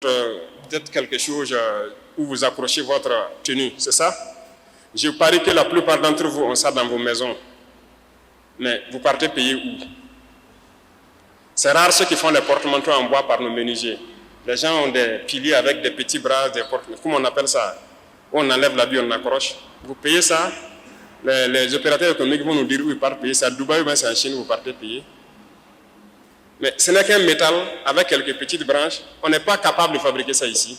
Peut-être quelque chose où vous accrochez votre tenue, c'est ça? Je parie que la plupart d'entre vous ont ça dans vos maisons. Mais vous partez payer où? C'est rare ceux qui font les porte-manteaux en bois par nos menuisiers. Les gens ont des piliers avec des petits bras, des porte-manteaux, comment on appelle ça? Où on enlève la bille, on accroche. Vous payez ça, les opérateurs économiques vont nous dire où ils partent payer. C'est à Dubaï ou bien c'est en Chine où vous partez payer. Mais ce n'est qu'un métal avec quelques petites branches. On n'est pas capable de fabriquer ça ici.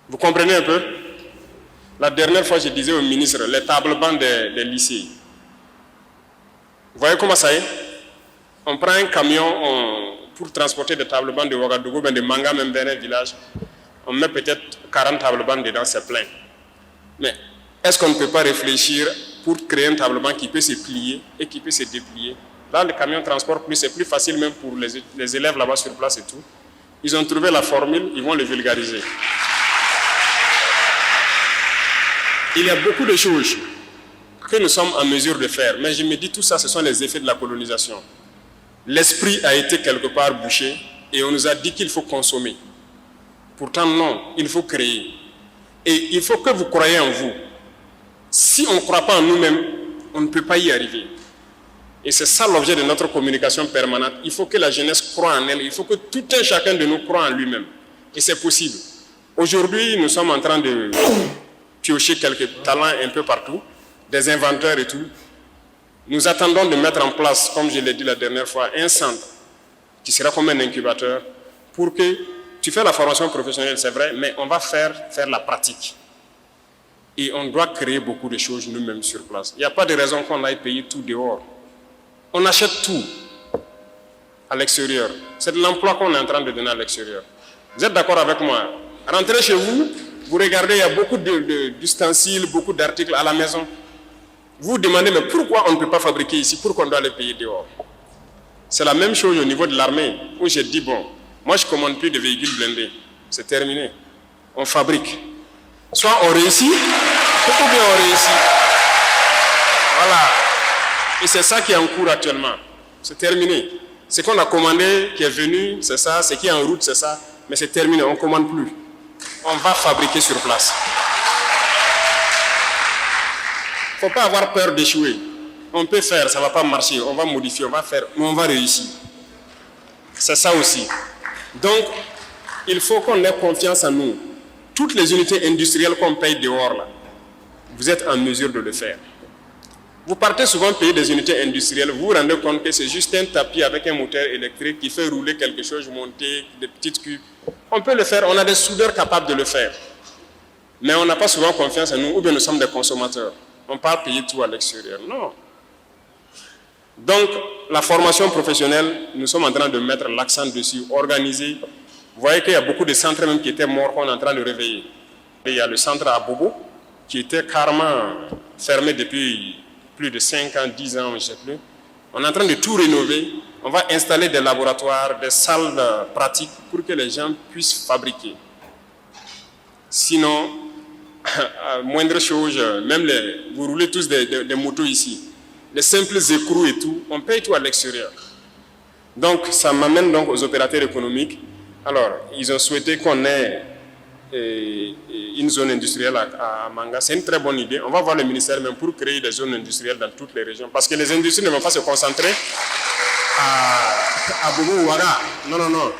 Vous comprenez un peu? La dernière fois, je disais au ministre, les tables-bancs des lycées. Vous voyez comment ça est? On prend un camion pour transporter des tables-bancs de Ouagadougou, de Manga, même vers un village. On met peut-être 40 tables-bancs dedans, c'est plein. Mais est-ce qu'on ne peut pas réfléchir pour créer un table-banc qui peut se plier et qui peut se déplier? Là, le camion transporte plus, c'est plus facile même pour les élèves là-bas sur place et tout. Ils ont trouvé la formule, ils vont le vulgariser. Il y a beaucoup de choses que nous sommes en mesure de faire, mais je me dis tout ça, ce sont les effets de la colonisation. L'esprit a été quelque part bouché et on nous a dit qu'il faut consommer. Pourtant non, il faut créer. Et il faut que vous croyez en vous. Si on ne croit pas en nous-mêmes, on ne peut pas y arriver. Et c'est ça l'objet de notre communication permanente. Il faut que la jeunesse croie en elle. Il faut que tout un chacun de nous croie en lui-même. Et c'est possible. Aujourd'hui, nous sommes en train de piocher quelques talents un peu partout, des inventeurs et tout. Nous attendons de mettre en place, comme je l'ai dit la dernière fois, un centre qui sera comme un incubateur pour que tu fais la formation professionnelle, c'est vrai, mais on va faire la pratique. Et on doit créer beaucoup de choses nous-mêmes sur place. Il n'y a pas de raison qu'on aille payer tout dehors. On achète tout à l'extérieur. C'est de l'emploi qu'on est en train de donner à l'extérieur. Vous êtes d'accord avec moi? Rentrez chez vous, vous regardez, il y a beaucoup d'ustensiles, beaucoup d'articles à la maison. Vous vous demandez, mais pourquoi on ne peut pas fabriquer ici? Pourquoi on doit les payer dehors? C'est la même chose au niveau de l'armée, où j'ai dit, bon, moi je ne commande plus de véhicules blindés. C'est terminé. On fabrique. Soit on réussit, ou bien on réussit. Voilà. Et c'est ça qui est en cours actuellement. C'est terminé. Ce qu'on a commandé, qui est venu, c'est ça. Ce qui est en route, c'est ça. Mais c'est terminé, on ne commande plus. On va fabriquer sur place. Il ne faut pas avoir peur d'échouer. On peut faire, ça ne va pas marcher. On va modifier, on va faire, mais on va réussir. C'est ça aussi. Donc, il faut qu'on ait confiance en nous. Toutes les unités industrielles qu'on paye dehors, là, vous êtes en mesure de le faire. Vous partez souvent payer des unités industrielles, vous vous rendez compte que c'est juste un tapis avec un moteur électrique qui fait rouler quelque chose, monter des petites cubes. On peut le faire, on a des soudeurs capables de le faire. Mais on n'a pas souvent confiance en nous, ou bien nous sommes des consommateurs. On part payer tout à l'extérieur. Non. Donc, la formation professionnelle, nous sommes en train de mettre l'accent dessus, organiser. Vous voyez qu'il y a beaucoup de centres même qui étaient morts qu'on est en train de réveiller. Et il y a le centre à Bobo, qui était carrément fermé depuis plus de 5 ans, 10 ans, je ne sais plus. On est en train de tout rénover. On va installer des laboratoires, des salles pratiques pour que les gens puissent fabriquer. Sinon, moindre chose, même vous roulez tous des motos ici. Les simples écrous et tout, on paye tout à l'extérieur. Donc, ça m'amène donc aux opérateurs économiques. Alors, ils ont souhaité qu'on ait une zone industrielle à Manga. C'est une très bonne idée. On va voir le ministère même pour créer des zones industrielles dans toutes les régions. Parce que les industries ne vont pas se concentrer à Bobo ou Ouaga. Non.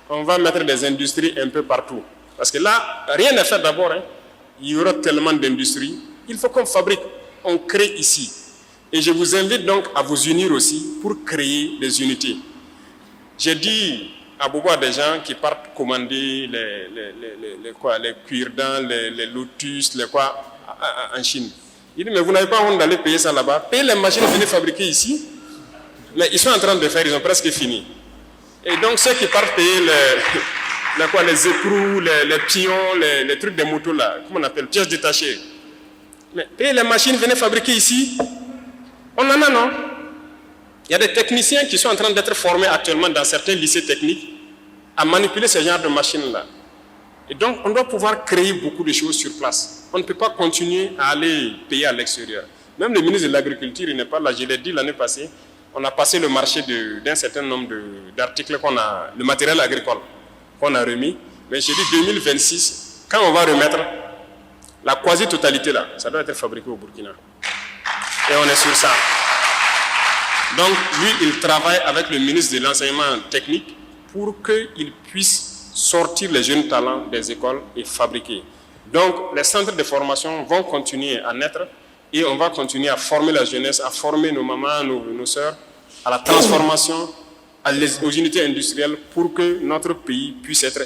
On va mettre des industries un peu partout. Parce que là, rien n'est fait d'abord. Il y aura tellement d'industries. Il faut qu'on fabrique. On crée ici. Et je vous invite donc à vous unir aussi pour créer des unités. J'ai dit à Bobo à des gens qui partent commander les cuirdents, les lotus, en Chine. Il dit, mais vous n'avez pas honte d'aller payer ça là-bas. Payez les machines, venez fabriquer ici. Mais ils sont en train de faire, ils ont presque fini. Et donc ceux qui partent payer les écrous, les pions, les trucs des motos là, comment on appelle, pièces détachées. Mais payez les machines, venez fabriquer ici. On en a, non? Il y a des techniciens qui sont en train d'être formés actuellement dans certains lycées techniques à manipuler ce genre de machines-là. Et donc, on doit pouvoir créer beaucoup de choses sur place. On ne peut pas continuer à aller payer à l'extérieur. Même le ministre de l'Agriculture, il n'est pas là, je l'ai dit l'année passée, on a passé le marché d'un certain nombre d'articles le matériel agricole qu'on a remis. Mais j'ai dit 2026, quand on va remettre la quasi-totalité là, ça doit être fabriqué au Burkina. Et on est sur ça. Donc lui, il travaille avec le ministre de l'enseignement technique pour qu'il puisse sortir les jeunes talents des écoles et fabriquer. Donc les centres de formation vont continuer à naître et on va continuer à former la jeunesse, à former nos mamans, nos sœurs, à la transformation, aux unités industrielles pour que notre pays puisse être